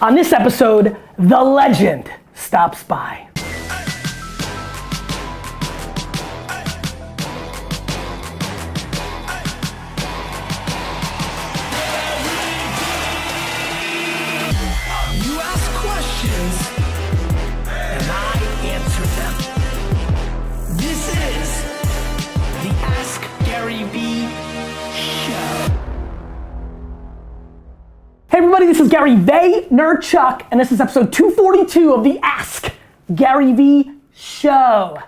On this episode, the legend stops by. You ask questions, and I answer them. This is the AskGaryVee show. Hey everybody, this is Gary Vaynerchuk, and this is episode 242 of the Ask Gary V show.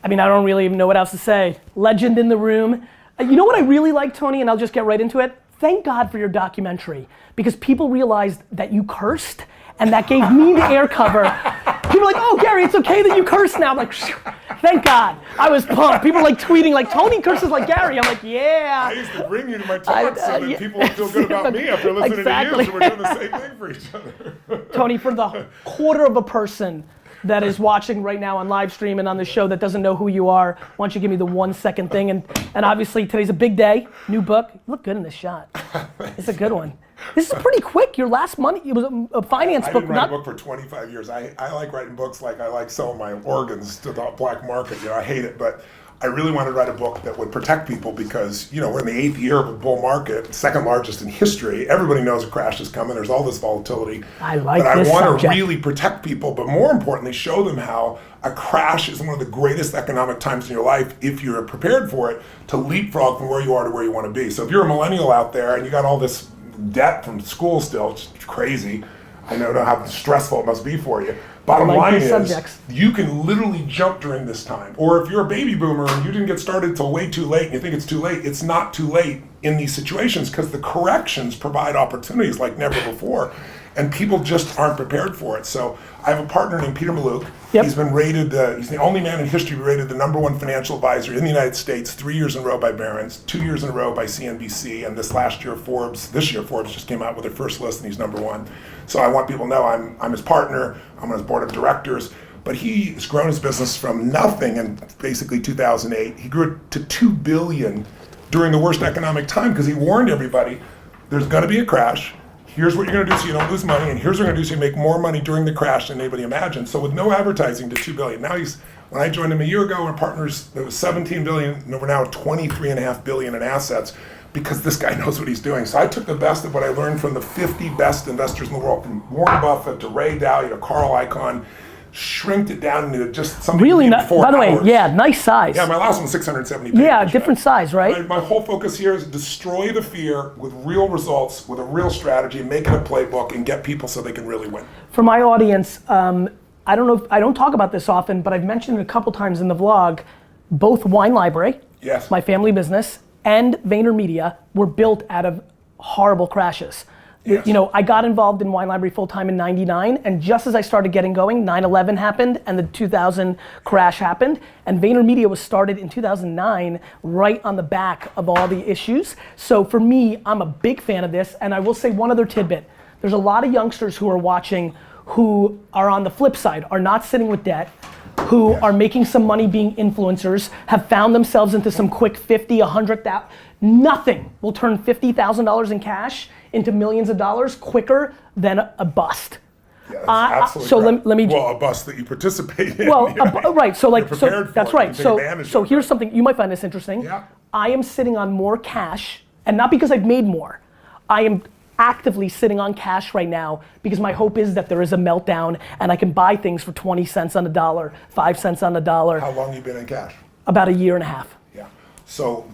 I mean, I don't really even know what else to say. Legend in the room. You know what I really like, Tony, and I'll just get right into it? Thank God for your documentary, because people realized that you cursed, and that gave me the air cover. People are like, oh, Gary, it's okay that you curse now. I'm like, thank God. I was pumped. People like tweeting, like, Tony curses like Gary. I'm like, yeah. I used to bring you to my talks so that people would feel good about me after listening to you, so we're doing the same thing for each other. Tony, for the quarter of a person that is watching right now on live stream and on the show that doesn't know who you are, why don't you give me the 1 second thing? And obviously today's a big day, new book. You look good in this shot. It's a good one. This is pretty quick. Your last money, it was a finance book. I didn't write a book for 25 years. I like writing books like I like selling my organs to the black market. You know, I hate it, but I really wanted to write a book that would protect people because, you know, we're in the 8th year of a bull market, second largest in history. Everybody knows a crash is coming. There's all this volatility. I like but this I want subject. to really protect people, but more importantly, show them how a crash is one of the greatest economic times in your life if you're prepared for it to leapfrog from where you are to where you want to be. So if you're a millennial out there and you got all this debt from school still, it's crazy. I know how stressful it must be for you. Bottom line is, you can literally jump during this time. Or if you're a baby boomer and you didn't get started till way too late and you think it's too late, it's not too late in these situations because the corrections provide opportunities like never before. And people just aren't prepared for it. So I have a partner named Peter Mallouk. Yep. He's been rated, he's the only man in history rated the #1 financial advisor in the United States 3 years in a row by Barron's, 2 years in a row by CNBC, and this year Forbes just came out with their first list and he's #1. So I want people to know I'm his partner, I'm on his board of directors, but he has grown his business from nothing in basically 2008. He grew it to $2 billion during the worst economic time because he warned everybody, there's gonna be a crash. Here's what you're gonna do so you don't lose money, and here's what you're gonna do so you make more money during the crash than anybody imagined. So with no advertising to $2 billion. Now when I joined him a year ago, our partners, it was $17 billion, and we're now at $23.5 billion in assets because this guy knows what he's doing. So I took the best of what I learned from the 50 best investors in the world, from Warren Buffett to Ray Dalio to Carl Icahn, shrinked it down into just something Really, by the way, yeah, nice size. Yeah, my last one was 670 pages. Yeah, different size, right? My whole focus here is destroy the fear with real results, with a real strategy, make it a playbook, and get people so they can really win. For my audience, I don't talk about this often, but I've mentioned it a couple times in the vlog. Both Wine Library, yes, my family business, and VaynerMedia were built out of horrible crashes. Yes. You know, I got involved in Wine Library full-time in '99, and just as I started getting going, 9/11 happened and the 2000 crash happened, and VaynerMedia was started in 2009, right on the back of all the issues. So for me, I'm a big fan of this, and I will say one other tidbit. There's a lot of youngsters who are watching who are on the flip side, are not sitting with debt, who are making some money being influencers, have found themselves into some quick 50, 100,000. Nothing will turn $50,000 in cash into millions of dollars quicker than a bust. Yeah, that's absolutely so right. let me. Well, a bust that you participate in. Well, right. So like, so that's right. So here's something you might find this interesting. Yeah. I am sitting on more cash, and not because I've made more. I am actively sitting on cash right now because my hope is that there is a meltdown and I can buy things for 20 cents on the dollar, 5 cents on the dollar. How long have you been in cash? About a year and a half. Yeah. So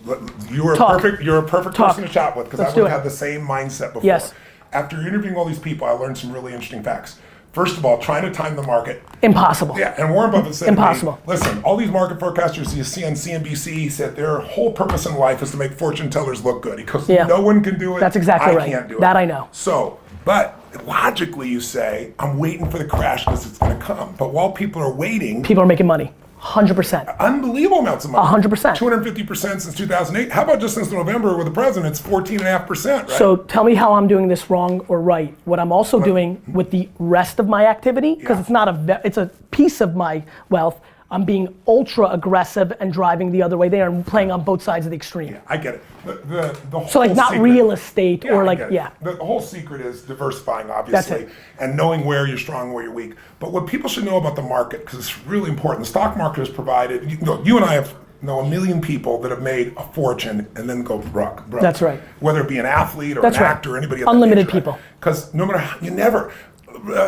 you're a perfect person to chat with because I would have had the same mindset before. Yes. After interviewing all these people, I learned some really interesting facts. First of all, trying to time the market. Impossible. Yeah, and Warren Buffett said, impossible. To me, listen, all these market forecasters you see on CNBC, he said their whole purpose in life is to make fortune tellers look good. Because no one can do it. That's exactly right. I can't do it. That I know. So, but logically you say, I'm waiting for the crash because it's going to come. But while people are waiting. People are making money. 100%. Unbelievable amounts of money. 100%. 250% since 2008. How about just since November with the president? It's 14.5%, right? So tell me how I'm doing this wrong or right. What I'm also doing with the rest of my activity, because it's not it's a piece of my wealth. I'm being ultra aggressive and driving the other way there and playing on both sides of the extreme. Yeah, I get it. The whole So like not secret, real estate or I like, get it. yeah. The whole secret is diversifying, That's obviously, it. and knowing where you're strong and where you're weak. But what people should know about the market, because it's really important, the stock market has provided, you and I know a million people that have made a fortune and then go broke. That's right. Whether it be an athlete or That's an right. actor or anybody of Unlimited that nature, people. Because no matter how, you never,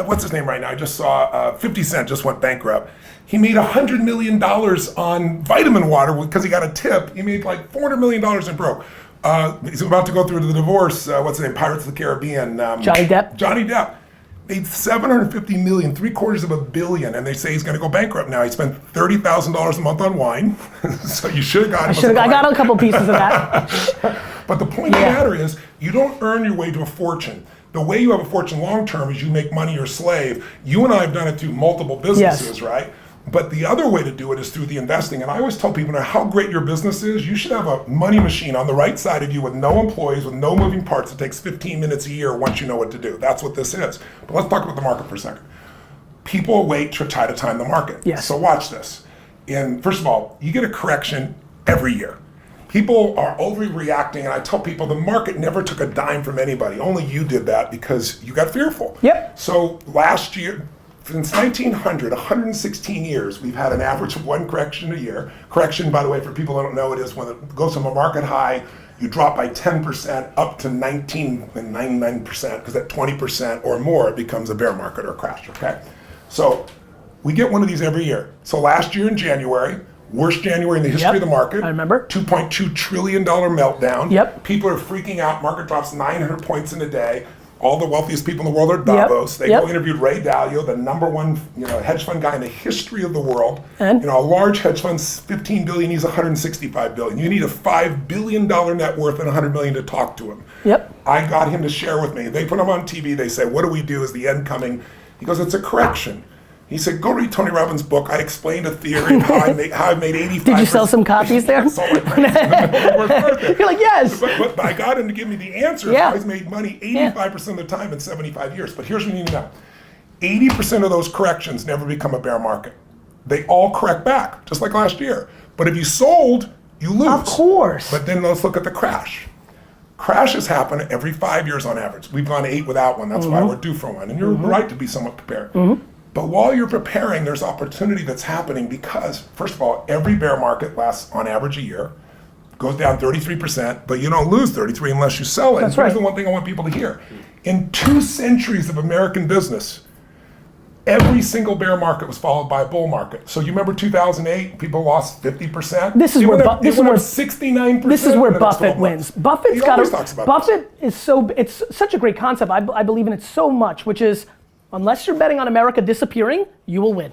what's his name right now? I just saw 50 Cent just went bankrupt. He made $100 million on vitamin water because he got a tip. He made like $400 million and broke. He's about to go through the divorce. What's his name? Pirates of the Caribbean. Johnny Depp. Johnny Depp made $750 million, $750 million, and they say he's going to go bankrupt now. He spent $30,000 a month on wine, so you should have gotten. I got a couple pieces of that. But the point of the matter is, you don't earn your way to a fortune. The way you have a fortune long term is you make money your slave. You and I have done it through multiple businesses, right? But the other way to do it is through the investing. And I always tell people, no matter how great your business is, you should have a money machine on the right side of you with no employees, with no moving parts. It takes 15 minutes a year once you know what to do. That's what this is. But let's talk about the market for a second. People wait to try to time the market. Yes. So watch this. And first of all, you get a correction every year. People are overreacting, and I tell people the market never took a dime from anybody. Only you did that because you got fearful. Yep. So last year, since 1900, 116 years, we've had an average of one correction a year. Correction, by the way, for people who don't know, it is when it goes from a market high, you drop by 10% up to 19.99%, because at 20% or more, it becomes a bear market or a crash, okay? So we get one of these every year. So last year in January, worst January in the history of the market. I remember. $2.2 trillion meltdown. Yep. People are freaking out. Market drops 900 points in a day. All the wealthiest people in the world are at Davos. They go interviewed Ray Dalio, the number one hedge fund guy in the history of the world. And? A large hedge fund's $15 billion, he's $165 billion. You need a $5 billion net worth and $100 million to talk to him. Yep. I got him to share with me. They put him on TV. They say, what do we do? Is the end coming? He goes, it's a correction. He said, go read Tony Robbins' book. I explained a theory of how I made 85%. Did you sell some copies there? Sold like crazy. You're like, yes. But I got him to give me the answer. Yeah. He's made money 85% of the time in 75 years. But here's what you need to know. 80% of those corrections never become a bear market. They all correct back, just like last year. But if you sold, you lose. Of course. But then let's look at the crash. Crashes happen every 5 years on average. We've gone 8 without one. That's why we're due for one. And you're right to be somewhat prepared. But while you're preparing, there's opportunity that's happening because, first of all, every bear market lasts on average a year, goes down 33%, but you don't lose 33 unless you sell it. That's Here's right. the one thing I want people to hear. In 2 centuries of American business, every single bear market was followed by a bull market. So you remember 2008, people lost 50%. This is where 69%. This is where in the next Buffett 12 months. wins. Buffett's He got always talks about Buffett is it's such a great concept. I believe in it so much, which is unless you're betting on America disappearing, you will win.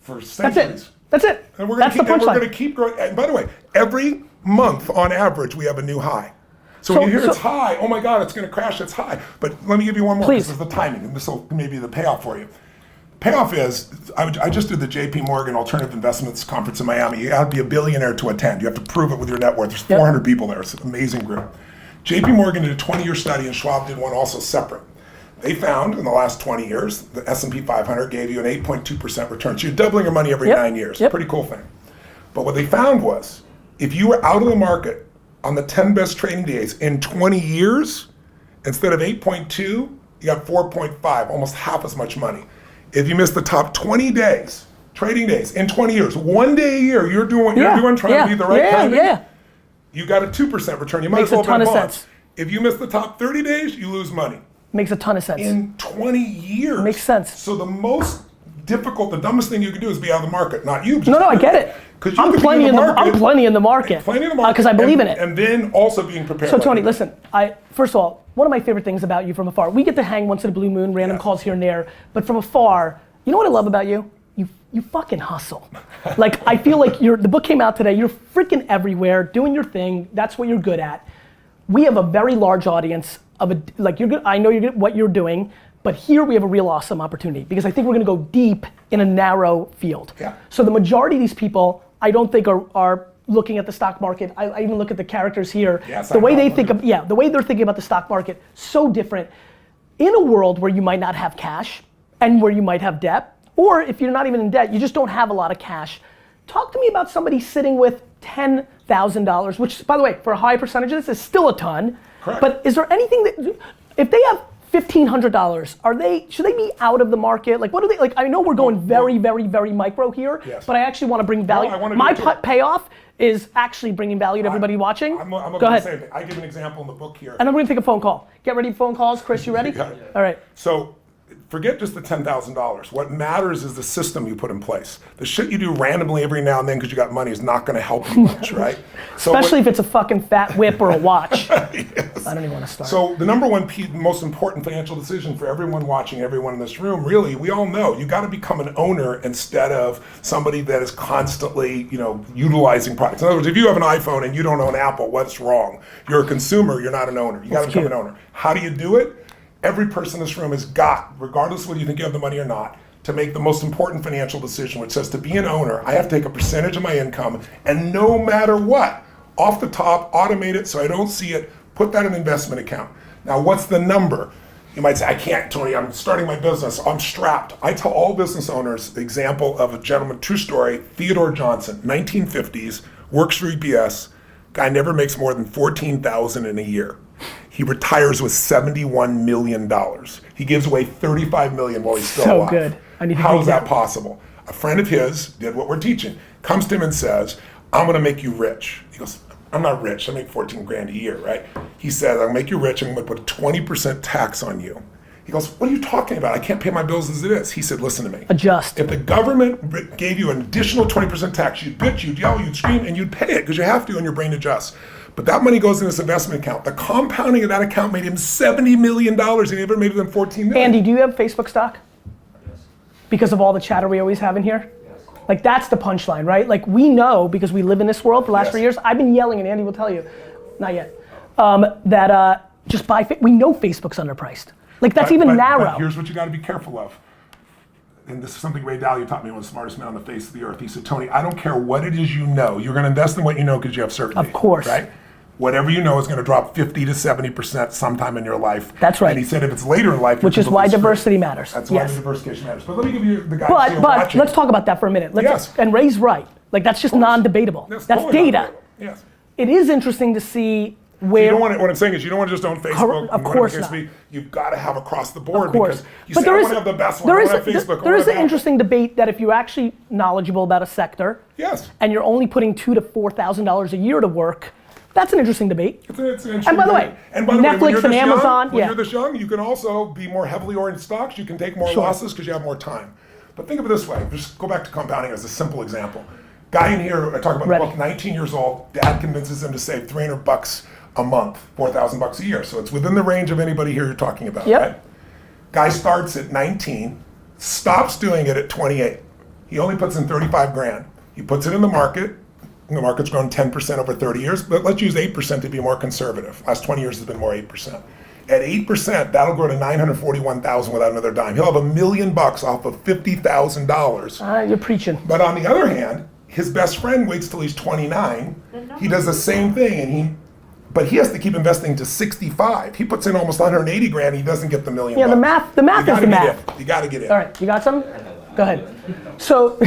For centuries. That's it. And we're That's the going punchline. to keep growing. And by the way, every month on average, we have a new high. So when you hear it's high, oh my God, it's going to crash, it's high. But let me give you one more. Please. This is the timing, and this will maybe the payoff for you. Payoff is, I just did the JP Morgan Alternative Investments Conference in Miami. You have to be a billionaire to attend. You have to prove it with your net worth. There's 400 people there. It's an amazing group. JP Morgan did a 20-year study, and Schwab did one also separate. They found in the last 20 years, the S&P 500 gave you an 8.2% return. So you're doubling your money every 9 years. Pretty cool thing. But what they found was, if you were out of the market on the 10 best trading days in 20 years, instead of 8.2, you got 4.5, almost half as much money. If you missed the top 20 days, trading days in 20 years, 1 day a year, you're doing what you're doing, trying to be the right timing, you got a 2% return. You might Makes as well a ton bet of bonds. sense. If you miss the top 30 days, you lose money. Makes a ton of sense. In 20 years. Makes sense. So the most difficult, the dumbest thing you can do is be out of the market, not you. No, I get it. I'm plenty in the market. Plenty in the market. Because I believe in it. And then also being prepared. So Tony, listen, first of all, one of my favorite things about you from afar, we get to hang once in a blue moon, random calls here and there, but from afar, you know what I love about you? You fucking hustle. Like, I feel like the book came out today, you're freaking everywhere, doing your thing, that's what you're good at. We have a very large audience you're good, I know you're good at what you're doing, but here we have a real awesome opportunity because I think we're gonna go deep in a narrow field. Yeah. So the majority of these people, I don't think are looking at the stock market. I even look at the characters here. The way they think the way they're thinking about the stock market, so different. In a world where you might not have cash and where you might have debt, or if you're not even in debt, you just don't have a lot of cash, Talk to me about somebody sitting with $10,000, which, by the way, for a high percentage of this is still a ton. Correct. But is there anything that, if they have $1,500, should they be out of the market? Like, what do they, like, I know we're going very, very, very micro here, yes. but I actually want to bring value. My payoff is actually bringing value to everybody watching. Go ahead. Say, I give an example in the book here. And I'm going to take a phone call. Get ready for phone calls. Chris, you ready? Yeah. All right. So forget just the $10,000. What matters is the system you put in place. The shit you do randomly every now and then because you got money is not going to help you much, right? Especially if it's a fucking fat whip or a watch. Yes. I don't even want to start. So the number one most important financial decision for everyone watching, everyone in this room, really, we all know you got to become an owner instead of somebody that is constantly, utilizing products. In other words, if you have an iPhone and you don't own Apple, what's wrong? You're a consumer. You're not an owner. You got to become an owner. How do you do it? Every person in this room has got, regardless of whether you think you have the money or not, to make the most important financial decision, which says to be an owner, I have to take a percentage of my income and no matter what, off the top, automate it so I don't see it, put that in an investment account. Now, what's the number? You might say, I can't, Tony, I'm starting my business, I'm strapped. I tell all business owners the example of a gentleman, true story, Theodore Johnson, 1950s, works for UPS, guy never makes more than $14,000 in a year. He retires with $71 million. He gives away $35 million while he's still alive. Good. How is that possible? A friend of his did what we're teaching. Comes to him and says, I'm gonna make you rich. He goes, I'm not rich, I make 14 grand a year, right? He said, I'll make you rich, I'm gonna put a 20% tax on you. He goes, what are you talking about? I can't pay my bills as it is. He said, listen to me. Adjust. If the government gave you an additional 20% tax, you'd bitch, you'd yell, you'd scream, and you'd pay it, because you have to, and your brain adjusts. But that money goes in this investment account. The compounding of that account made him $70 million, and he never made them $14 million. Andy, do you have Facebook stock? Yes. Because of all the chatter we always have in here? Yes. Like, that's the punchline, right? Like, we know, because we live in this world for the last 3 years, I've been yelling, and Andy will tell you, not yet, that just buy, we know Facebook's underpriced. Like, that's even narrow. But here's what you gotta be careful of. And this is something Ray Dalio taught me, one of the smartest men on the face of the earth. He said, Tony, I don't care what it is you know. You're gonna invest in what you know because you have certainty. Of course. Right? Whatever you know is gonna drop 50 to 70% sometime in your life. That's right. And he said if it's later in life, which is why diversity matters. That's why diversification matters. But let me give you the guys who are watching. Let's talk about that for a minute. Yes. And Ray's right. Like, that's just non-debatable. That's totally data. Non-debatable. Yes. It is interesting to see where. You don't want to, what I'm saying is you don't want to just own Facebook. Of course not. You've got to have across the board. Of course. Because you say, I want to have the best one, I want to have Facebook. There is an interesting debate that if you're actually knowledgeable about a sector, yes, and you're only putting $2,000 to $4,000 a year to work, that's an interesting debate. It's an interesting and by the way, Netflix and Amazon, when you're this young, you can also be more heavily oriented stocks. You can take more losses because you have more time. But think of it this way. Just go back to compounding as a simple example. Guy in here, I talk about the book, 19 years old, dad convinces him to save $300 a month, $4,000 a year. So it's within the range of anybody here you're talking about, right? Guy starts at 19, stops doing it at 28. He only puts in 35 grand. He puts it in the market. The market's grown 10% over 30 years, but let's use 8% to be more conservative. Last 20 years has been more 8%. At 8%, that'll grow to $941,000 without another dime. He'll have $1 million off of $50,000. You're preaching. But on the other hand, his best friend waits till he's 29. He does the same thing, but he has to keep investing to 65. He puts in almost 180 grand. He doesn't get the $1 million. Yeah, the math is the math. You got to get in. All right, you got some? Go ahead. So,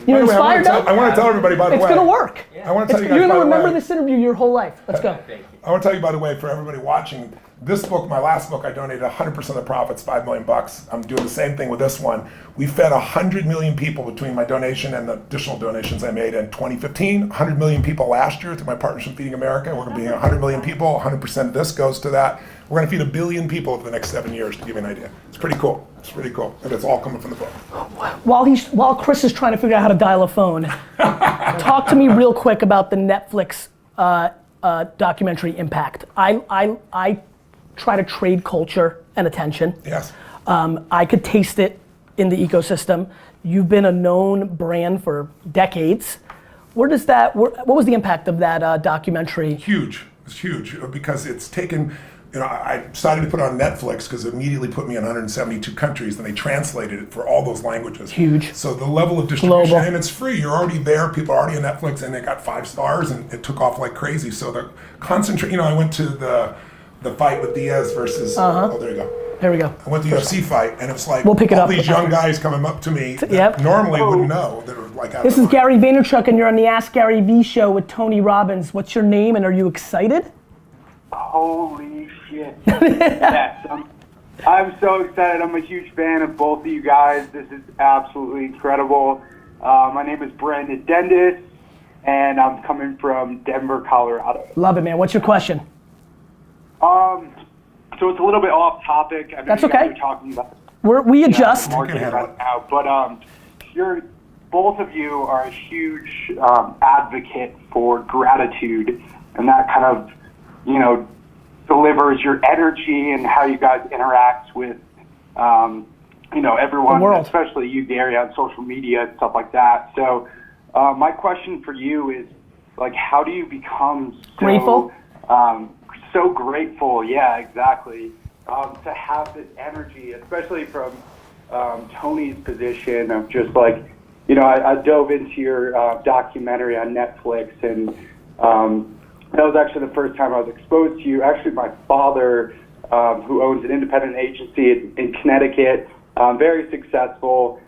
you're inspired now? I want to tell everybody, by the way. It's going to work. I want to tell you guys, you're going to remember this interview your whole life. Let's go. I want to tell you, by the way, for everybody watching, this book, my last book, I donated 100% of the profits, $5 million. I'm doing the same thing with this one. We fed 100 million people between my donation and the additional donations I made in 2015. 100 million people last year through my partnership Feeding America. We're going to be 100 million people. 100% of this goes to that. We're going to feed 1 billion people over the next 7 years, to give you an idea. It's pretty cool. It's pretty cool. And it's all coming from the book. While Chris is trying to figure out how to dial a phone, talk to me real quick about the Netflix documentary Impact. I try to trade culture and attention. Yes. I could taste it in the ecosystem. You've been a known brand for decades. What was the impact of that documentary? Huge. It's huge because it's taken, I decided to put it on Netflix because it immediately put me in 172 countries, and they translated it for all those languages. Huge. So the level of distribution, global. And it's free. You're already there. People are already on Netflix, and it got 5 stars, and it took off like crazy. So the concentrate. I went to the fight with Diaz versus. Oh, there you go. Here we go. I went to the UFC fight, and it's like We'll pick it all up these young after. guys coming up to me that Yep. normally wouldn't know. That are like, This is Gary Vaynerchuk, and you're on the AskGaryVee show with Tony Robbins. What's your name, and are you excited? Holy shit. Yes, I'm so excited. I'm a huge fan of both of you guys. This is absolutely incredible. My name is Brandon Dendis, and I'm coming from Denver, Colorado. Love it, man. What's your question? So it's a little bit off topic. I mean, That's you guys okay. are talking about We adjust. marketing handle right it. now, but both of you are a huge advocate for gratitude, and that kind of, delivers your energy and how you guys interact with, everyone, The world. especially you, Gary, on social media and stuff like that. So my question for you is, like, how do you become so Grateful? So grateful, yeah, exactly, to have this energy, especially from Tony's position of just like, I dove into your documentary on Netflix, and that was actually the first time I was exposed to you. Actually, my father, who owns an independent agency in Connecticut, very successful,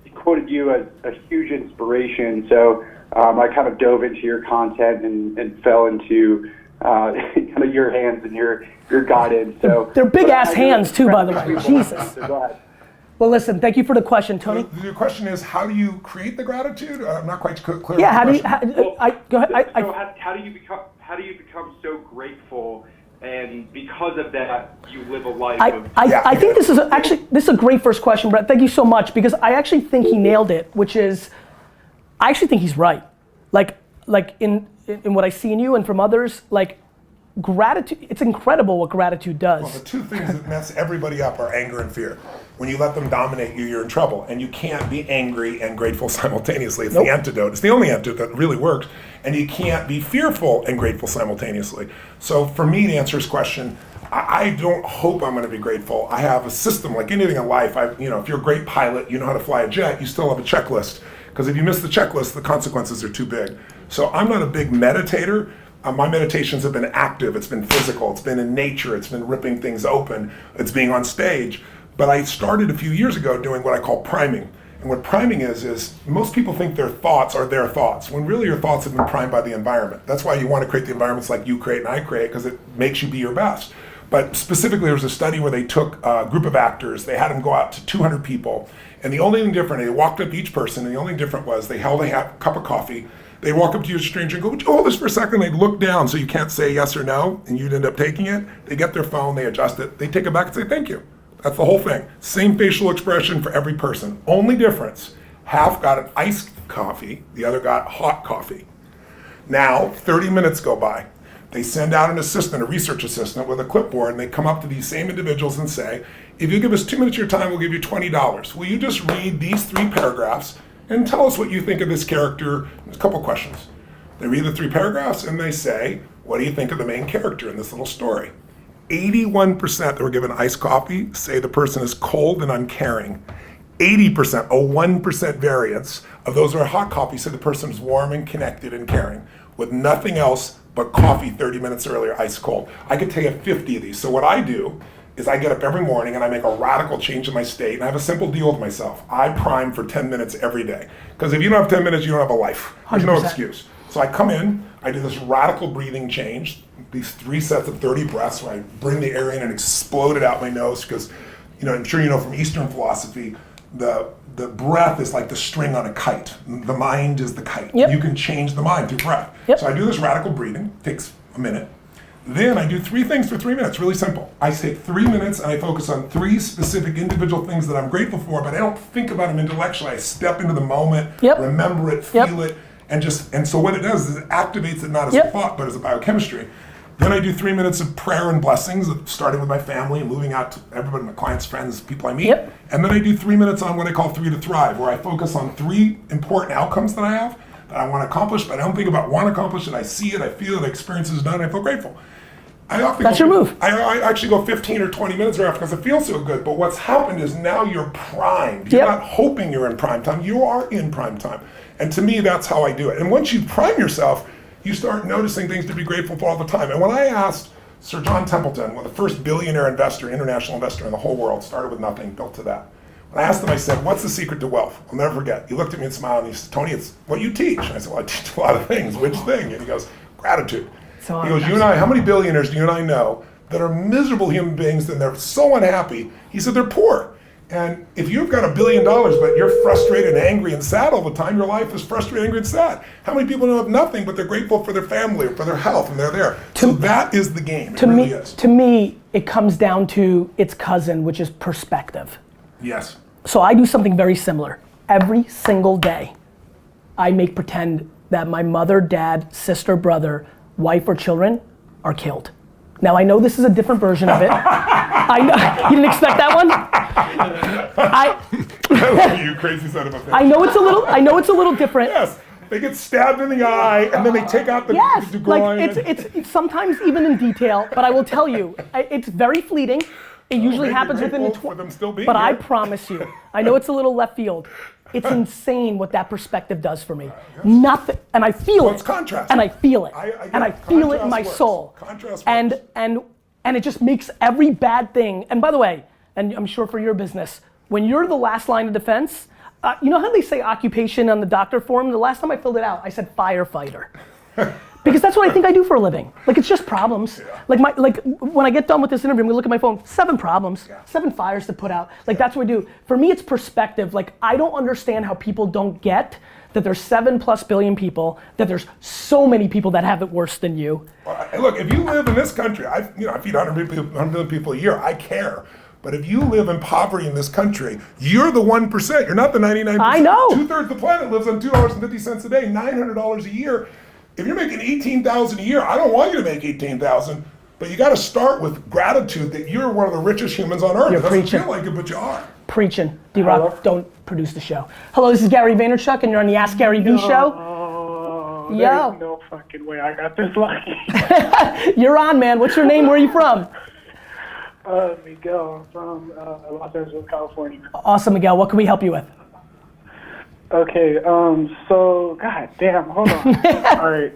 he quoted you as a huge inspiration. So I kind of dove into your content and fell into kind of your hands and your guidance. So They're big ass I do hands too, by the way. appreciate people. Jesus. So go ahead. Well, listen. Thank you for the question, Tony. Your question is, how do you create the gratitude? I'm not quite clear. Yeah. on the How do you? question. Go ahead. So how do you become so grateful, and because of that you live a life of I think this is a great first question, Brett. Thank you so much, because I actually think he nailed it, which is, I actually think he's right. Like in what I see in you and from others, like gratitude, it's incredible what gratitude does. Well, the two things that mess everybody up are anger and fear. When you let them dominate you, you're in trouble. And you can't be angry and grateful simultaneously. It's the antidote. It's the only antidote that really works. And you can't be fearful and grateful simultaneously. So for me, to answer his question, I don't hope I'm going to be grateful. I have a system like anything in life. If you're a great pilot, you know how to fly a jet, you still have a checklist. Because if you miss the checklist, the consequences are too big. So I'm not a big meditator. My meditations have been active, it's been physical, it's been in nature, it's been ripping things open, it's being on stage. But I started a few years ago doing what I call priming. And what priming is most people think their thoughts are their thoughts, when really your thoughts have been primed by the environment. That's why you want to create the environments like you create and I create, because it makes you be your best. But specifically, there was a study where they took a group of actors, they had them go out to 200 people, and the only thing different, they walked up to each person, and the only thing different was they held a cup of coffee. They walk up to you, a stranger, and go, "Would you hold this for a second?" They'd look down so you can't say yes or no, and you'd end up taking it. They get their phone, they adjust it, they take it back and say thank you. That's the whole thing. Same facial expression for every person. Only difference, half got an iced coffee, the other got hot coffee. Now, 30 minutes go by. They send out an assistant, a research assistant with a clipboard, and they come up to these same individuals and say, "If you give us 2 minutes of your time, we'll give you $20. Will you just read these 3 paragraphs and tell us what you think of this character?" There's a couple questions. They read the 3 paragraphs and they say, "What do you think of the main character in this little story?" 81% that were given iced coffee say the person is cold and uncaring. 80%, a 1% variance of those who are hot coffee, said the person is warm and connected and caring, with nothing else but coffee 30 minutes earlier, ice cold. I could tell you 50 of these. So what I do is I get up every morning and I make a radical change in my state, and I have a simple deal with myself. I prime for 10 minutes every day. Because if you don't have 10 minutes, you don't have a life. There's no 100%. excuse. So I come in, I do this radical breathing change, these 3 sets of 30 breaths where I bring the air in and explode it out my nose, because I'm sure you know from Eastern philosophy, the breath is like the string on a kite. The mind is the kite. Yep. You can change the mind through breath. Yep. So I do this radical breathing, takes a minute. Then I do 3 things for 3 minutes, really simple. I take 3 minutes and I focus on 3 specific individual things that I'm grateful for, but I don't think about them intellectually. I step into the moment, Yep. remember it, feel it, and so what it does is it activates it not as a thought, but as a biochemistry. Then I do 3 minutes of prayer and blessings, starting with my family and moving out to everybody, my clients, friends, people I meet. Yep. And then I do 3 minutes on what I call 3 to Thrive, where I focus on 3 important outcomes that I have that I want to accomplish, but I don't think about want to accomplish it. I see it, I feel it, the experience is done, I feel grateful. I often That's your move. I actually go 15 or 20 minutes right after because it feels so good. But what's happened is now you're primed. You're not hoping you're in prime time. You are in prime time. And to me, that's how I do it. And once you prime yourself, you start noticing things to be grateful for all the time. And when I asked Sir John Templeton, the first billionaire investor, international investor in the whole world, started with nothing, built to that. When I asked him, I said, what's the secret to wealth? I'll never forget. He looked at me and smiled and he said, Tony, it's what you teach. And I said, well, I teach a lot of things. Which thing? And he goes, gratitude. So he goes, you and I, how many billionaires do you and I know that are miserable human beings and they're so unhappy? He said, they're poor. And if you've got $1 billion, but you're frustrated and angry and sad all the time, your life is frustrated, angry, and sad. How many people have nothing, but they're grateful for their family or for their health, and they're there? So that is the game. It really is. To me, it comes down to its cousin, which is perspective. Yes. So I do something very similar. Every single day, I make pretend that my mother, dad, sister, brother, wife, or children are killed. Now I know this is a different version of it. I know, you didn't expect that one? I love you, crazy son of a bitch. I know it's a little different. Yes, they get stabbed in the eye and then they take out the groin. Like it's sometimes even in detail, but I will tell you, it's very fleeting. It usually happens within the for them still being But here. I promise you, I know it's a little left field. It's insane what that perspective does for me. Yes. Nothing, and I feel it. It's contrast. And I feel it. And I feel it in my works. soul. Contrast and it just makes every bad thing. And by the way, and I'm sure for your business, when you're the last line of defense, you know how they say occupation on the doctor form? The last time I filled it out, I said firefighter. Because that's what I think I do for a living. Like, it's just problems. Yeah. Like when I get done with this interview, I'm gonna look at my phone, 7 problems, Yeah. 7 fires to put out. Like, that's what we do. For me, it's perspective. Like, I don't understand how people don't get that there's 7+ billion people, that there's so many people that have it worse than you. Well, look, if you live in this country, I feed 100 million people a year, I care. But if you live in poverty in this country, you're the 1%, you're not the 99%. I know. 2/3 of the planet lives on $2.50 a day, $900 a year. If you're making $18,000 a year, I don't want you to make $18,000, but you got to start with gratitude that you're one of the richest humans on earth. You're It doesn't preaching. feel like it, but you are. Preaching. D-Rock, don't produce the show. Hello, this is Gary Vaynerchuk, and you're on the AskGaryVee show. Oh, Yo. there's no fucking way I got this lucky. You're on, man. What's your name? Where are you from? Miguel, I'm from Los Angeles, California. Awesome, Miguel. What can we help you with? Okay, so, god damn, hold on. All right.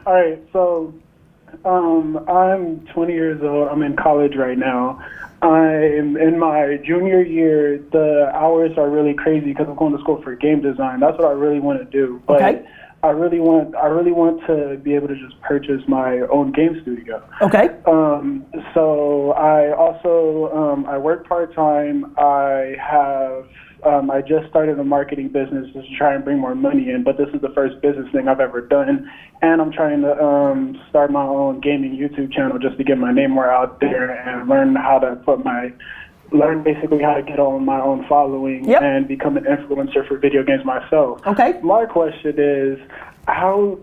All right, so, I'm 20 years old. I'm in college right now. I'm in my junior year. The hours are really crazy because I'm going to school for game design. That's what I really want to do. But Okay. I really want to be able to just purchase my own game studio. Okay. So I also I work part-time. I just started a marketing business just to try and bring more money in, but this is the first business thing I've ever done. And I'm trying to start my own gaming YouTube channel just to get my name more out there and learn basically how to get on my own following and become an influencer for video games myself. Okay. My question is, how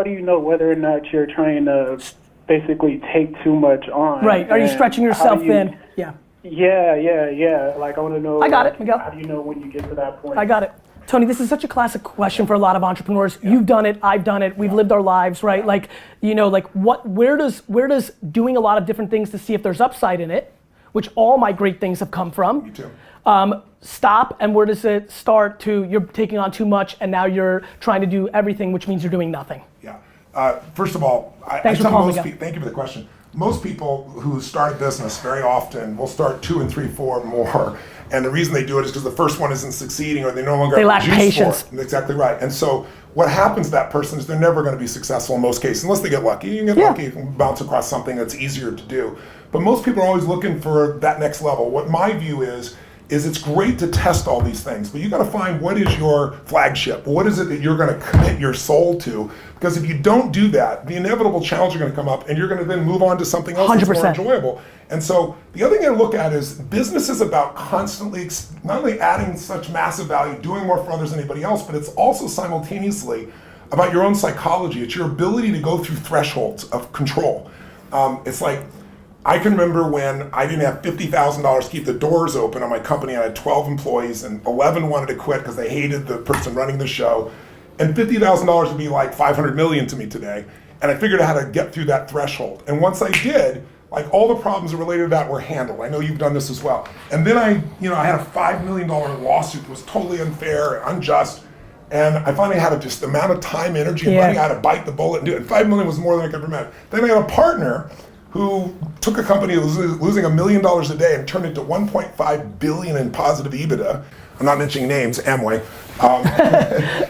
do you know whether or not you're trying to basically take too much on? Right. Are you And stretching how yourself do you- thin? Yeah. Yeah. Like, I want to know. I got it, Miguel. How do you know when you get to that point? I got it. Tony, this is such a classic question for a lot of entrepreneurs. You've done it, I've done it, we've lived our lives, right? Like, where does doing a lot of different things to see if there's upside in it, which all my great things have come from. Me too. Stop, and where does it start to you're taking on too much and now you're trying to do everything, which means you're doing nothing? Yeah. First of all, Thanks for calling, Miguel. thank you for the question. Most people who start a business very often will start 2 and 3, 4 more. And the reason they do it is because the first one isn't succeeding or they no longer They have lack the juice patience. for it. Exactly right. And so what happens to that person is they're never going to be successful in most cases, unless they get lucky. You can get lucky, you can bounce across something that's easier to do. But most people are always looking for that next level. What my view is it's great to test all these things, but you got to find what is your flagship. What is it that you're going to commit your soul to? Because if you don't do that, the inevitable challenges are going to come up and you're going to then move on to something else that's more 100%. enjoyable. And so the other thing I look at is business is about constantly not only adding such massive value, doing more for others than anybody else, but it's also simultaneously about your own psychology. It's your ability to go through thresholds of control. It's like, I can remember when I didn't have $50,000 to keep the doors open on my company. I had 12 employees and 11 wanted to quit because they hated the person running the show. And $50,000 would be like 500 million to me today. And I figured out how to get through that threshold. And once I did, like all the problems related to that were handled. I know you've done this as well. And then I had a $5 million lawsuit that was totally unfair and unjust. And I finally had just the amount of time, energy, and money I had to bite the bullet and do it. And 5 million was more than I could ever imagine. Then I had a partner who took a company that was losing $1 million a day and turned it to 1.5 billion in positive EBITDA. I'm not mentioning names, Amway.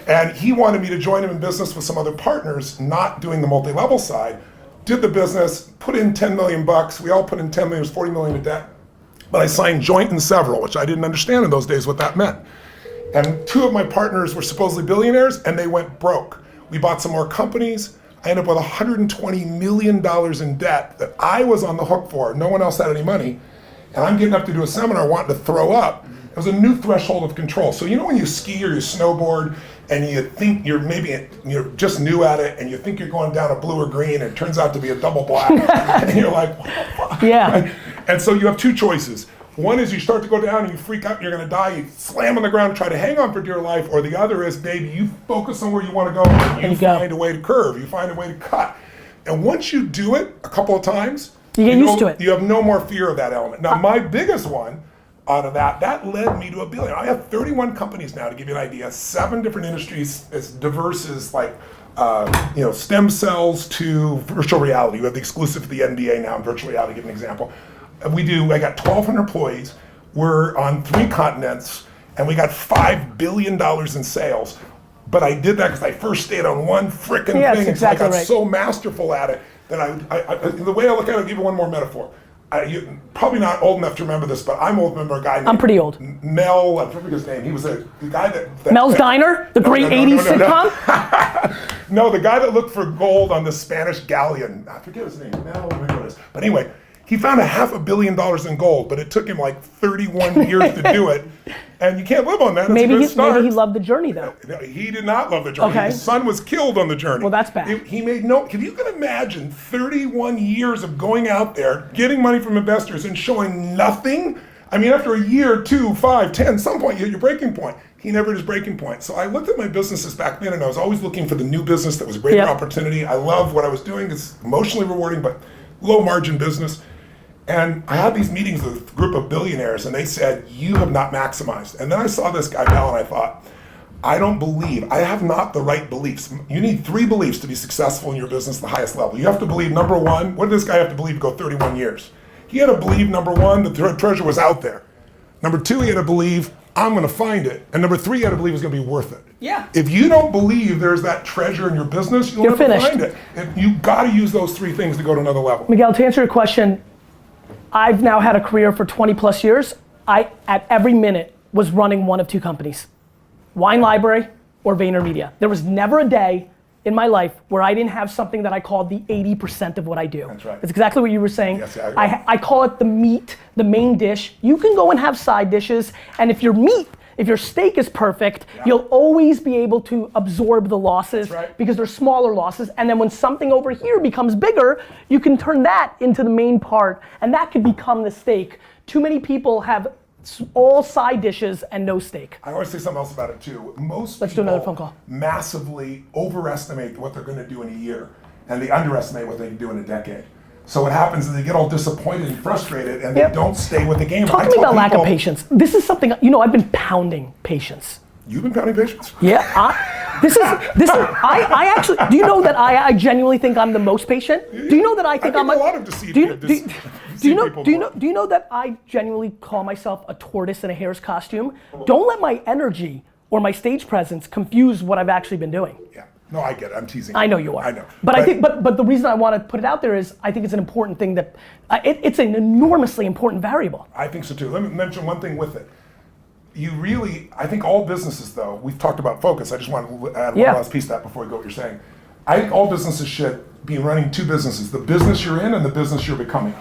And he wanted me to join him in business with some other partners, not doing the multi-level side. Did the business, put in 10 million bucks. We all put in 10 million, it was 40 million in debt. But I signed joint and several, which I didn't understand in those days what that meant. And 2 of my partners were supposedly billionaires, and they went broke. We bought some more companies. I ended up with $120 million in debt that I was on the hook for. No one else had any money. And I'm getting up to do a seminar wanting to throw up. It was a new threshold of control. So you know when you ski or you snowboard and you think you're just new at it and you think you're going down a blue or green and it turns out to be a double black. And you're like, what the fuck? Yeah. And so you have 2 choices. One is you start to go down and you freak out and you're gonna die, you slam on the ground and try to hang on for dear life, or the other is, baby, you focus on where you wanna go and you find a way to curve, you find a way to cut. And once you do it a couple of times, you get used to it. You have no more fear of that element. Now my biggest one out of that led me to $1 billion. I have 31 companies now, to give you an idea, 7 different industries as diverse as like stem cells to virtual reality. We have the exclusive to the NBA now in virtual reality, to give an example. I got 1,200 employees. We're on 3 continents, and we got $5 billion in sales. But I did that because I first stayed on one frickin' thing, exactly so I got so masterful at it that the way I look at it, I'll give you one more metaphor. You're probably not old enough to remember this, but I'm old. Remember a guy named I'm pretty old. Mel, I forget his name. He was the guy that Mel's Diner, the great 80s sitcom? No, the guy that looked for gold on the Spanish galleon. I forget his name. Mel, whatever it is. But anyway, he found $500 million in gold, but it took him like 31 years to do it. And you can't live on that. Maybe he loved the journey, though. He did not love the journey. Okay. His son was killed on the journey. Well, that's bad. He made if you can imagine 31 years of going out there, getting money from investors and showing nothing. I mean, after a year, 2, 5, 10, some point, you hit your breaking point. He never hit his breaking point. So I looked at my businesses back then, and I was always looking for the new business that was a greater opportunity. I love what I was doing. It's emotionally rewarding, but low margin business. And I had these meetings with a group of billionaires, and they said, you have not maximized. And then I saw this guy, Mel, and I thought, I have not the right beliefs. You need 3 beliefs to be successful in your business at the highest level. You have to believe, number 1, what did this guy have to believe to go 31 years? He had to believe, number 1, that the treasure was out there. Number 2, he had to believe, I'm gonna find it. And number 3, he had to believe it's gonna be worth it. Yeah. If you don't believe there's that treasure in your business, you'll never find it. And you gotta use those 3 things to go to another level. Miguel, to answer your question, I've now had a career for 20 plus years. I, at every minute, was running one of 2 companies. Wine Library or VaynerMedia. There was never a day in my life where I didn't have something that I called the 80% of what I do. That's right. It's exactly what you were saying. Yes, I call it the meat, the main dish. You can go and have side dishes, and if your steak is perfect, you'll always be able to absorb the losses because they're smaller losses. And then when something over here becomes bigger, you can turn that into the main part, and that could become the steak. Too many people have all side dishes and no steak. I always say something else about it too. Let's do another phone call. Massively overestimate what they're going to do in a year, and they underestimate what they can do in a decade. So what happens is they get all disappointed and frustrated, and they don't stay with the game. Talk to me about lack of patience. This is something, I've been pounding patience. You've been pounding patience? Yeah, I actually, do you know that I genuinely think I'm the most patient? Do you know that I think I'm a lot of deceived do you know that I genuinely call myself a tortoise in a hare's costume? Don't let my energy or my stage presence confuse what I've actually been doing. Yeah. No, I get it. I'm teasing. I know you are. I know. But I think, but the reason I want to put it out there is I think it's an important thing that it's an enormously important variable. I think so too. Let me mention one thing with it. I think all businesses though, we've talked about focus. I just want to add one last piece to that before we go what you're saying. I think all businesses should be running 2 businesses, the business you're in and the business you're becoming.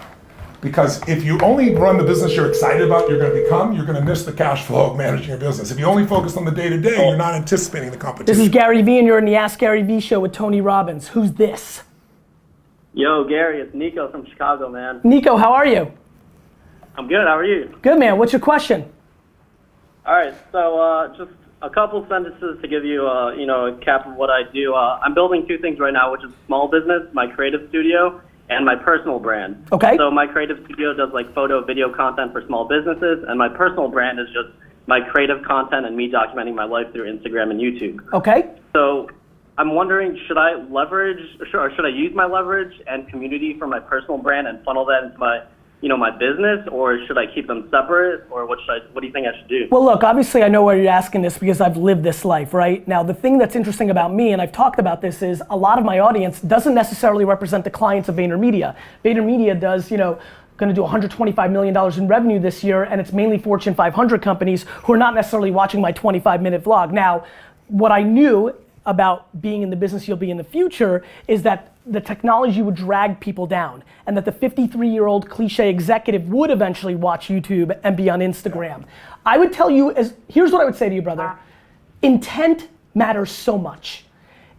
Because if you only run the business you're excited about, you're going to become, you're going to miss the cash flow of managing your business. If you only focus on the day-to-day, you're not anticipating the competition. This is Gary Vee, and you're in the AskGaryVee show with Tony Robbins. Who's this? Yo, Gary, it's Nico from Chicago, man. Nico, how are you? I'm good, how are you? Good, man. What's your question? All right, so just a couple sentences to give you, a cap of what I do. I'm building 2 things right now, which is small business, my creative studio, and my personal brand. Okay. So my creative studio does like photo, video content for small businesses, and my personal brand is just my creative content and me documenting my life through Instagram and YouTube. Okay. So I'm wondering, should I use my leverage and community for my personal brand and funnel that into my, my business, or should I keep them separate, or what do you think I should do? Well, look, obviously I know why you're asking this because I've lived this life, right? Now, the thing that's interesting about me, and I've talked about this, is a lot of my audience doesn't necessarily represent the clients of VaynerMedia. VaynerMedia does, going to do $125 million in revenue this year, and it's mainly Fortune 500 companies who are not necessarily watching my 25-minute vlog. Now, what I knew about being in the business you'll be in the future is that the technology would drag people down, and that the 53-year-old cliche executive would eventually watch YouTube and be on Instagram. I would tell you, here's what I would say to you, brother. Intent matters so much.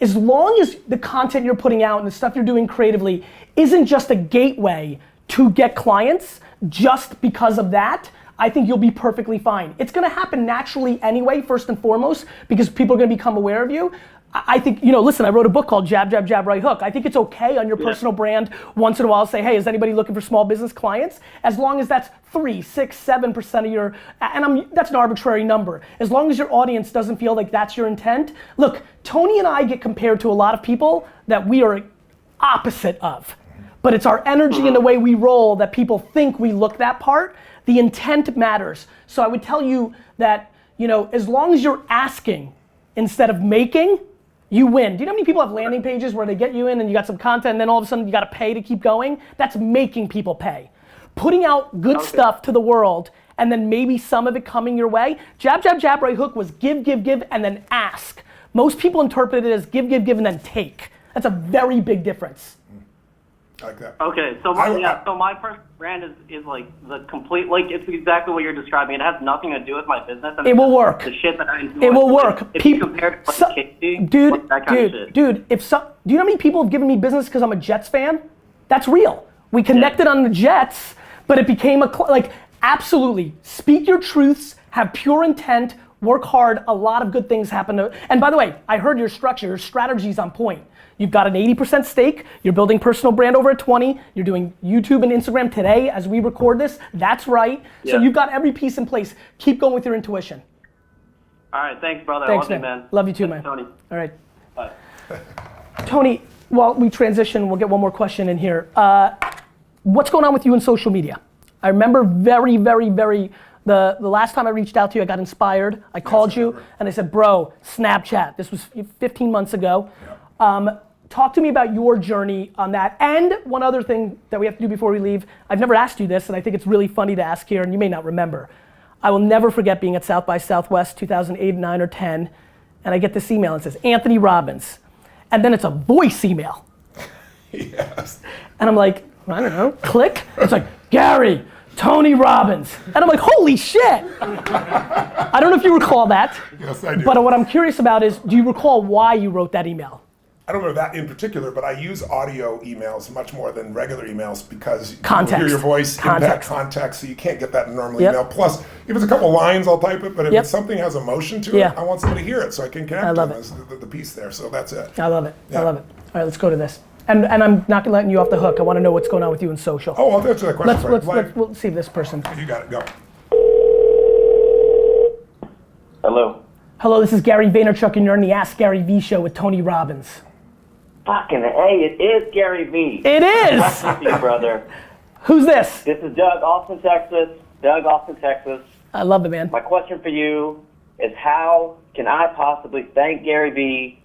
As long as the content you're putting out and the stuff you're doing creatively isn't just a gateway to get clients, just because of that, I think you'll be perfectly fine. It's gonna happen naturally anyway, first and foremost, because people are gonna become aware of you. I think, listen, I wrote a book called Jab, Jab, Jab, Right Hook. I think it's okay on your personal brand once in a while say, hey, is anybody looking for small business clients? As long as that's 3, 6, 7% of your, and that's an arbitrary number. As long as your audience doesn't feel like that's your intent. Look, Tony and I get compared to a lot of people that we are opposite of. But it's our energy and the way we roll that people think we look that part. The intent matters. So I would tell you that, as long as you're asking instead of making, you win. Do you know how many people have landing pages where they get you in and you got some content and then all of a sudden you got to pay to keep going? That's making people pay. Putting out good stuff to the world and then maybe some of it coming your way. Jab, jab, jab, right hook was give, give, give, and then ask. Most people interpret it as give, give, give, and then take. That's a very big difference. Like that. Okay, so my personal brand is like the complete, it's exactly what you're describing. It has nothing to do with my business. It will work. The shit that I enjoy. It will work. If you compare it to Casey, dude, that kind of shit. Dude, do you know how many people have given me business because I'm a Jets fan? That's real. We connected on the Jets, but it became absolutely. Speak your truths, have pure intent, work hard, a lot of good things happen. And by the way, I heard your structure, your strategy's on point. You've got an 80% stake, you're building personal brand over at 20, you're doing YouTube and Instagram today as we record this, that's right. Yeah. So you've got every piece in place. Keep going with your intuition. All right, thanks brother. Thanks, I love man. You, man. Love you too, thanks, man. Tony. All right. Bye. Tony, while we transition, we'll get one more question in here. What's going on with you in social media? I remember very, very, very, the last time I reached out to you, I got inspired. I called you and I said, bro, Snapchat. This was 15 months ago. Yeah. Talk to me about your journey on that. And one other thing that we have to do before we leave, I've never asked you this, and I think it's really funny to ask here, and you may not remember. I will never forget being at South by Southwest 2008, 9, or 10, and I get this email and it says, Anthony Robbins. And then it's a voice email. Yes. And I'm like, I don't know, click. It's like, Gary, Tony Robbins. And I'm like, holy shit. I don't know if you recall that. Yes, I do. But what I'm curious about is, do you recall why you wrote that email? I don't remember that in particular, but I use audio emails much more than regular emails because context. You hear your voice, impact context, so you can't get that in a normal email. Plus, if it's a couple lines, I'll type it, but if it's something has emotion to it, I want somebody to hear it so I can connect to them as the piece there, so that's it. I love it, I love it. All right, let's go to this. And I'm not letting you off the hook. I want to know what's going on with you in social. Oh, I'll answer that question. We'll see if this person. You got it, go. Hello. Hello, this is Gary Vaynerchuk and you're on the AskGaryVee show with Tony Robbins. Fucking hey, it is Gary V. It is! Blessings to you, brother. Who's this? This is Doug, Austin, Texas. I love it, man. My question for you is how can I possibly thank Gary V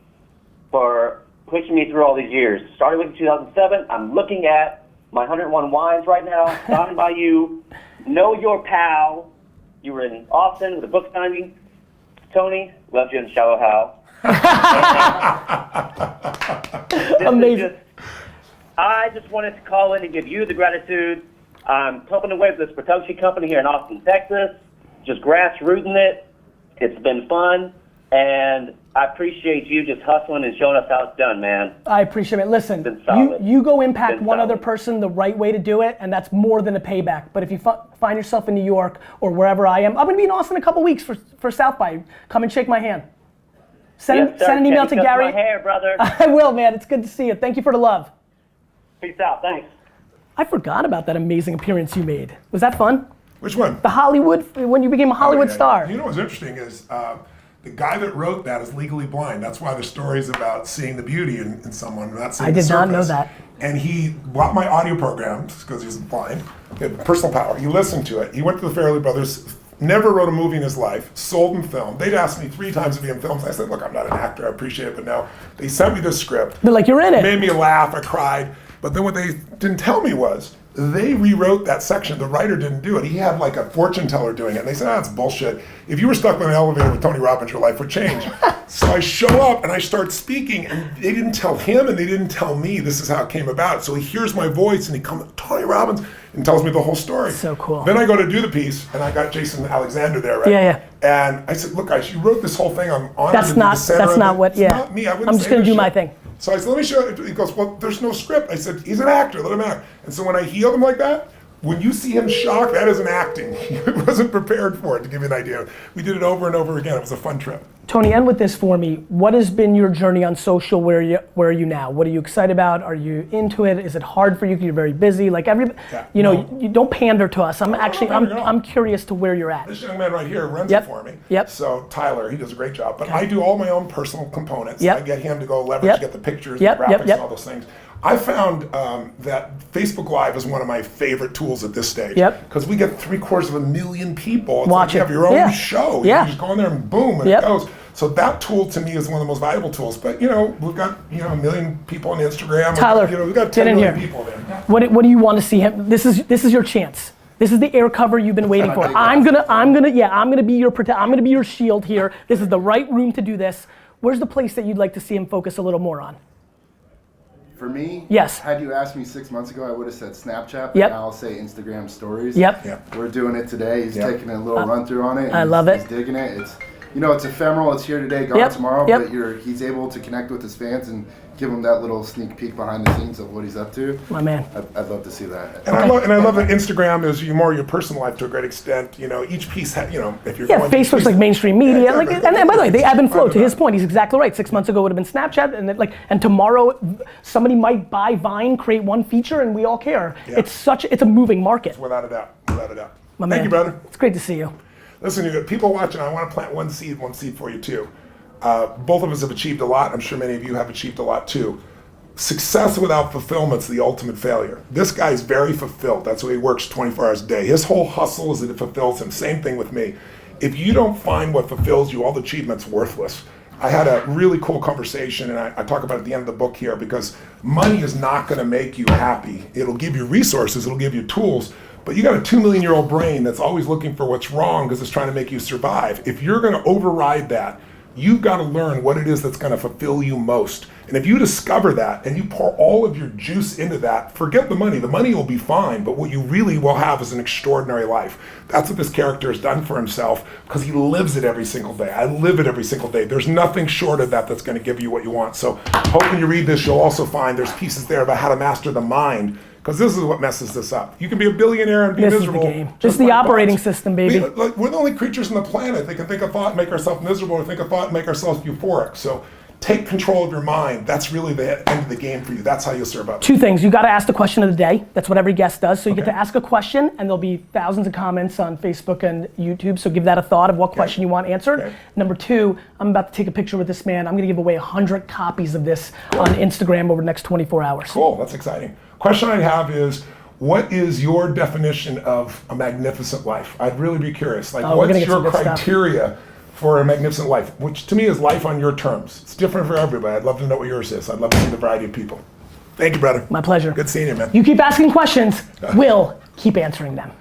for pushing me through all these years? Started with 2007. I'm looking at my 101 wines right now, signed by you. Know your pal. You were in Austin with a book signing. Tony, loved you in Shallow How. Amazing. I just wanted to call in and give you the gratitude. I'm pumping away with this production company here in Austin, Texas. Just grassrooting it. It's been fun. And I appreciate you just hustling and showing us how it's done, man. I appreciate it. Listen, you go impact one other person the right way to do it, and that's more than a payback. But if you find yourself in New York or wherever I am, I'm going to be in Austin in a couple weeks for South by. Come and shake my hand. Send an email to Gary. My hair, brother. I will, man. It's good to see you. Thank you for the love. Peace out. Thanks. I forgot about that amazing appearance you made. Was that fun? Which one? The Hollywood, when you became a Hollywood Oh, yeah. star. You know what's interesting is the guy that wrote that is legally blind. That's why the story is about seeing the beauty in someone, not seeing I the did not know surface. that. And he bought my audio programs because he's blind. He had personal power. He listened to it. He went to the Farrelly Brothers. Never wrote a movie in his life. Sold them film. They'd asked me 3 times to be in films. I said, look, I'm not an actor. I appreciate it, but no. They sent me this script. They're like, you're in it. Made me laugh. I cried. But then what they didn't tell me was they rewrote that section. The writer didn't do it. He had like a fortune teller doing it. And they said, that's bullshit. If you were stuck in an elevator with Tony Robbins, your life would change. So I show up and I start speaking, and they didn't tell him and they didn't tell me this is how it came about. So he hears my voice and he comes, Tony Robbins, and tells me the whole story. So cool. Then I go to do the piece, and I got Jason Alexander there, right? Yeah. And I said, look, guys, you wrote this whole thing. I'm honored That's to be not- the center that's of not it. what- It's yeah. not me. I wouldn't I'm just say gonna this do my shit. thing. So I said, let me show you. He goes, well, there's no script. I said, he's an actor. Let him act. And so when I healed him like that, when you see him shocked, that isn't acting. He wasn't prepared for it, to give you an idea. We did it over and over again. It was a fun trip. Tony, end with this for me. What has been your journey on social? Where are you now? What are you excited about? Are you into it? Is it hard for you because you're very busy? Like you don't pander to us. I'm curious to where you're at. This young man right here runs it for me. Yep. So Tyler, he does a great job. But I do all my own personal components. Yep. I get him to go leverage, get the pictures, Yep. the graphics, Yep. all those things. I found that Facebook Live is one of my favorite tools at this stage. Yep. Because we get 750,000 people. It's Watch like you it. have your own Yeah. show. Yeah. You just go in there and boom, and Yep. it goes. So that tool to me is one of the most valuable tools. But we've got 1 million people on Instagram. Tyler, we've got get 10 in million here. people there. What do you want to see him? This is your chance. This is the air cover you've been waiting for. I'm gonna be your shield here. This is the right room to do this. Where's the place that you'd like to see him focus a little more on? For me, Yes. had you asked me 6 months ago, I would have said Snapchat, but Yep. now I'll say Instagram stories. Yep. We're doing it today. He's Yep. taking a little run through on it. I and love it. He's digging it. It's ephemeral. It's here today, gone Yep. tomorrow. Yep. But he's able to connect with his fans and give them that little sneak peek behind the scenes of what he's up to. My man. I'd love to see that. And I love that Instagram is more your personal life to a great extent. Each piece, if you're Yeah, going Facebook's like mainstream media. Yeah, like, exactly. and by the way, they ebb and flow. Right To his about it. point, he's exactly right. 6 months ago would have been Snapchat, and tomorrow somebody might buy Vine, create one feature, and we all care. Yeah. It's a moving market. Without a doubt. Without a doubt. My Thank man. you, brother. It's great to see you. Listen, you got people watching. I want to plant one seed for you too. Both of us have achieved a lot. I'm sure many of you have achieved a lot too. Success without fulfillment's the ultimate failure. This guy's very fulfilled. That's why he works 24 hours a day. His whole hustle is that it fulfills him. Same thing with me. If you don't find what fulfills you, all the achievement's worthless. I had a really cool conversation, and I talk about it at the end of the book here, because money is not going to make you happy. It'll give you resources, it'll give you tools, but you got a 2 million year old brain that's always looking for what's wrong because it's trying to make you survive. If you're going to override that, you've got to learn what it is that's going to fulfill you most. And if you discover that and you pour all of your juice into that, forget the money. The money will be fine, but what you really will have is an extraordinary life. That's what this character has done for himself, because he lives it every single day. I live it every single day. There's nothing short of that that's going to give you what you want. So hope when you read this, you'll also find there's pieces there about how to master the mind, because this is what messes this up. You can be a billionaire and be This is the miserable. game. just This is the like operating bots. system, baby. We're the only creatures on the planet that can think a thought and make ourselves miserable, or think a thought and make ourselves euphoric. So take control of your mind. That's really the end of the game for you. That's how you'll serve others. 2 things. You got to ask the question of the day. That's what every guest does. So you get Okay. to ask a question, and there'll be thousands of comments on Facebook and YouTube. So give that a thought of what question you want answered. Okay. Number 2, I'm about to take a picture with this man. I'm going to give away 100 copies of this on Instagram over the next 24 hours. Cool, that's exciting. Question I have is, what is your definition of a magnificent life? I'd really be curious. Like, Oh, we're gonna what's get your some good stuff. criteria for a magnificent life? Which to me is life on your terms. It's different for everybody. I'd love to know what yours is. I'd love to see the variety of people. Thank you, brother. My pleasure. Good seeing you, man. You keep asking questions, we'll keep answering them.